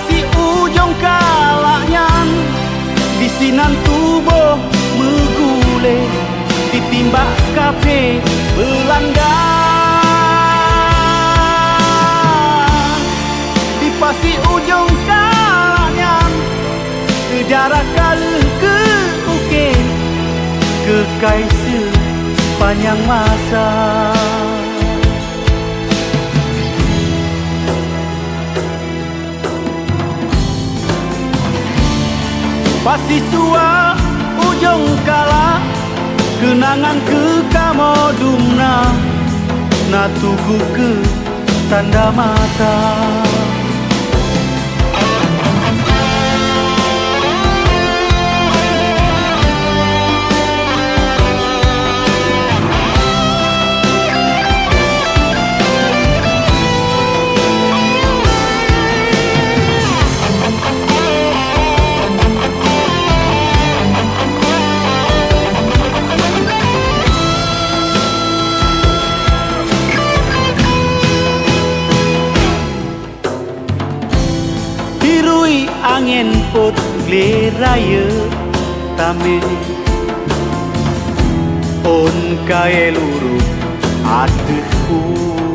pasi ujung kalaknya bisinan tubuh megule ditimbak kafe Belanda. Di pasi ujung kalaknya sejarah kali ke uke kekai sepanjang masa. Pasi sua ujung kala kenangan ke kamodumna na tugu ke tanda mata. Angin pot gleraya tame on kae luru atuh